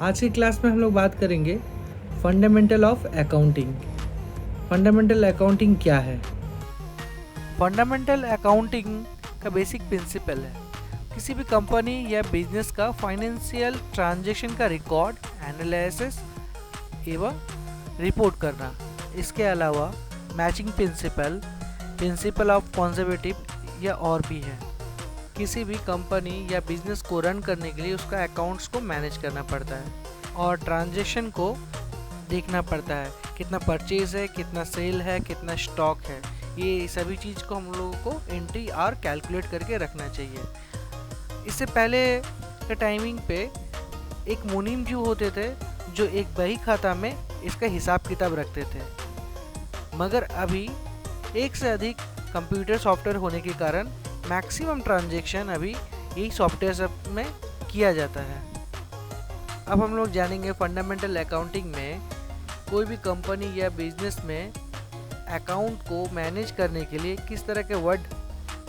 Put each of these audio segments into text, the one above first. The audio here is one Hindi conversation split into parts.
आज की क्लास में हम लोग बात करेंगे fundamental of accounting. Fundamental accounting क्या है? फंडामेंटल अकाउंटिंग का बेसिक प्रिंसिपल है किसी भी कंपनी या बिजनेस का फाइनेंशियल ट्रांजैक्शन का रिकॉर्ड, एनालिसिस एवं रिपोर्ट करना। इसके अलावा matching principal, principle of conservative या और भी है। किसी भी कंपनी या बिजनेस को रन करने के लिए उसका अकाउंट्स को मैनेज करना पड़ता है और ट्रांजैक्शन को देखना पड़ता है, कितना परचेज है, कितना सेल है, कितना स्टॉक है। ये सभी चीज़ को हम लोगों को एंट्री और कैलकुलेट करके रखना चाहिए। इससे पहले के टाइमिंग पे एक मुनीम जी होते थे जो एक बही खाता में इसका हिसाब किताब रखते थे, मगर अभी एक से अधिक कंप्यूटर सॉफ्टवेयर होने के कारण मैक्सिमम ट्रांजैक्शन अभी यही सॉफ्टवेयर सब में किया जाता है। अब हम लोग जानेंगे फंडामेंटल अकाउंटिंग में कोई भी कंपनी या बिजनेस में अकाउंट को मैनेज करने के लिए किस तरह के वर्ड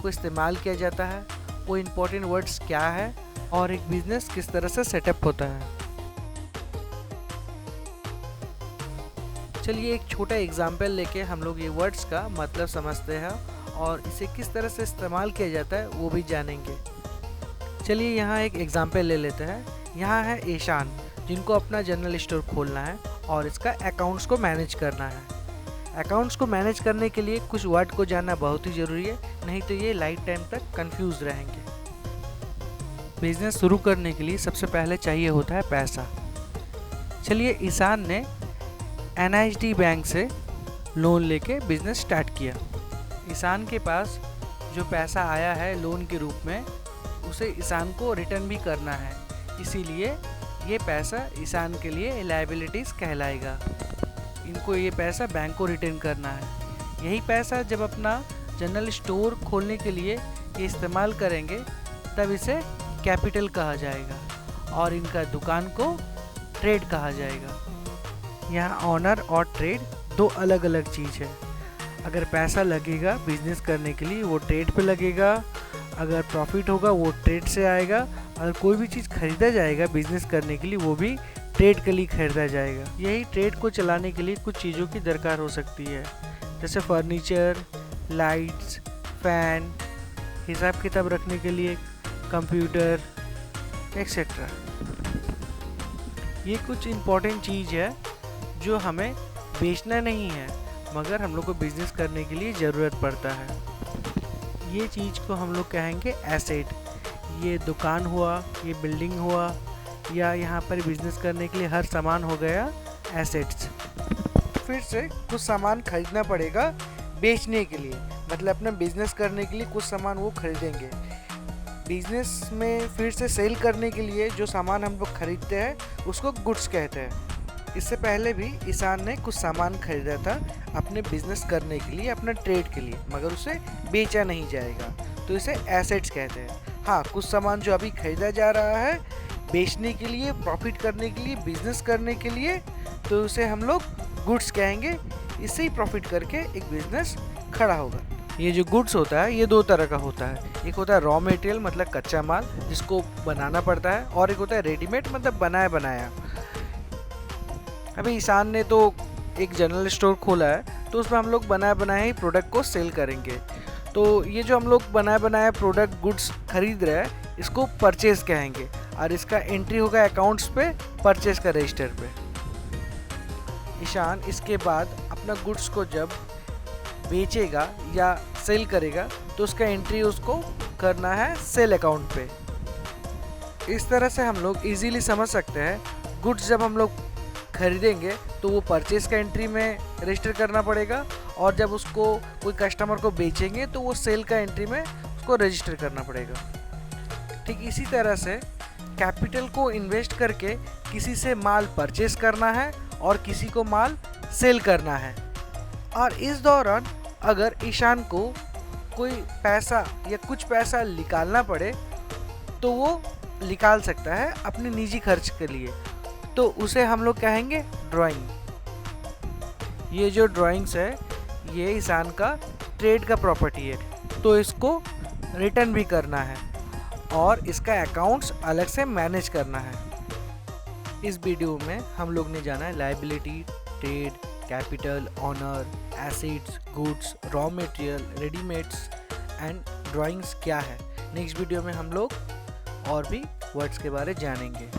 को इस्तेमाल किया जाता है, वो इम्पोर्टेंट वर्ड्स क्या है और एक बिजनेस किस तरह से सेटअप होता है। चलिए एक छोटा एग्जाम्पल लेके हम लोग ये वर्ड्स का मतलब समझते हैं और इसे किस तरह से इस्तेमाल किया जाता है वो भी जानेंगे। चलिए यहाँ एक एग्जाम्पल ले लेते हैं। यहाँ है ईशान, जिनको अपना जनरल स्टोर खोलना है और इसका अकाउंट्स को मैनेज करना है। अकाउंट्स को मैनेज करने के लिए कुछ वर्ड को जानना बहुत ही ज़रूरी है, नहीं तो ये लाइफ टाइम तक कंफ्यूज रहेंगे। बिजनेस शुरू करने के लिए सबसे पहले चाहिए होता है पैसा। चलिए ईशान ने NHD बैंक से लोन लेके बिजनेस स्टार्ट किया। ईशान के पास जो पैसा आया है लोन के रूप में, उसे ईशान को रिटर्न भी करना है, इसीलिए ये पैसा ईशान के लिए लायबिलिटीज़ कहलाएगा। इनको ये पैसा बैंक को रिटर्न करना है। यही पैसा जब अपना जनरल स्टोर खोलने के लिए ये इस्तेमाल करेंगे तब इसे कैपिटल कहा जाएगा और इनका दुकान को ट्रेड कहा जाएगा। यहाँ ऑनर और ट्रेड दो अलग अलग चीज़ है। अगर पैसा लगेगा बिजनेस करने के लिए वो ट्रेड पे लगेगा, अगर प्रॉफिट होगा वो ट्रेड से आएगा, अगर कोई भी चीज़ खरीदा जाएगा बिजनेस करने के लिए वो भी ट्रेड के लिए खरीदा जाएगा। यही ट्रेड को चलाने के लिए कुछ चीज़ों की दरकार हो सकती है, जैसे फर्नीचर, लाइट्स, फैन, हिसाब किताब रखने के लिए कंप्यूटर एक्सेट्रा। ये कुछ इम्पोर्टेंट चीज़ है जो हमें बेचना नहीं है मगर हम लोग को बिजनेस करने के लिए ज़रूरत पड़ता है। ये चीज़ को हम लोग कहेंगे एसेट। ये दुकान हुआ, ये बिल्डिंग हुआ, या यहाँ पर बिजनेस करने के लिए हर सामान हो गया एसेट्स। फिर से कुछ सामान खरीदना पड़ेगा बेचने के लिए, मतलब अपना बिजनेस करने के लिए कुछ सामान वो खरीदेंगे। बिजनेस में फिर से सेल करने के लिए जो सामान हम लोग खरीदते हैं उसको गुड्स कहते हैं। इससे पहले भी ईशान ने कुछ सामान खरीदा था अपने बिजनेस करने के लिए, अपना ट्रेड के लिए, मगर उसे बेचा नहीं जाएगा तो इसे एसेट्स कहते हैं। हाँ, कुछ सामान जो अभी खरीदा जा रहा है बेचने के लिए, प्रॉफिट करने के लिए, बिजनेस करने के लिए, तो उसे हम लोग गुड्स कहेंगे। इससे ही प्रॉफिट करके एक बिजनेस खड़ा होगा। ये जो गुड्स होता है ये दो तरह का होता है। एक होता है रॉ मटेरियल, मतलब कच्चा माल जिसको बनाना पड़ता है, और एक होता है रेडीमेड, मतलब बनाया। अभी ईशान ने तो एक जनरल स्टोर खोला है तो उसमें हम लोग बनाए ही प्रोडक्ट को सेल करेंगे। तो ये जो हम लोग बनाया प्रोडक्ट गुड्स खरीद रहे हैं इसको परचेज कहेंगे और इसका एंट्री होगा अकाउंट्स पे, परचेज का रजिस्टर पे। ईशान इसके बाद अपना गुड्स को जब बेचेगा या सेल करेगा तो उसका एंट्री उसको करना है सेल अकाउंट पे। इस तरह से हम लोग इजीली समझ सकते हैं गुड्स जब हम लोग खरीदेंगे तो वो परचेज का एंट्री में रजिस्टर करना पड़ेगा, और जब उसको कोई कस्टमर को बेचेंगे तो वो सेल का एंट्री में उसको रजिस्टर करना पड़ेगा। ठीक इसी तरह से कैपिटल को इन्वेस्ट करके किसी से माल परचेज करना है और किसी को माल सेल करना है। और इस दौरान अगर ईशान को कोई पैसा या कुछ पैसा निकालना पड़े तो वो निकाल सकता है अपने निजी खर्च के लिए, तो उसे हम लोग कहेंगे ड्राइंग। ये जो ड्राइंग्स है ये ईशान का ट्रेड का प्रॉपर्टी है, तो इसको रिटर्न भी करना है और इसका अकाउंट्स अलग से मैनेज करना है। इस वीडियो में हम लोग ने जाना है liability, trade, capital, owner, assets, goods, raw material, readymades and drawings क्या है। नेक्स्ट वीडियो में हम लोग और भी वर्ड्स के बारे जानेंगे।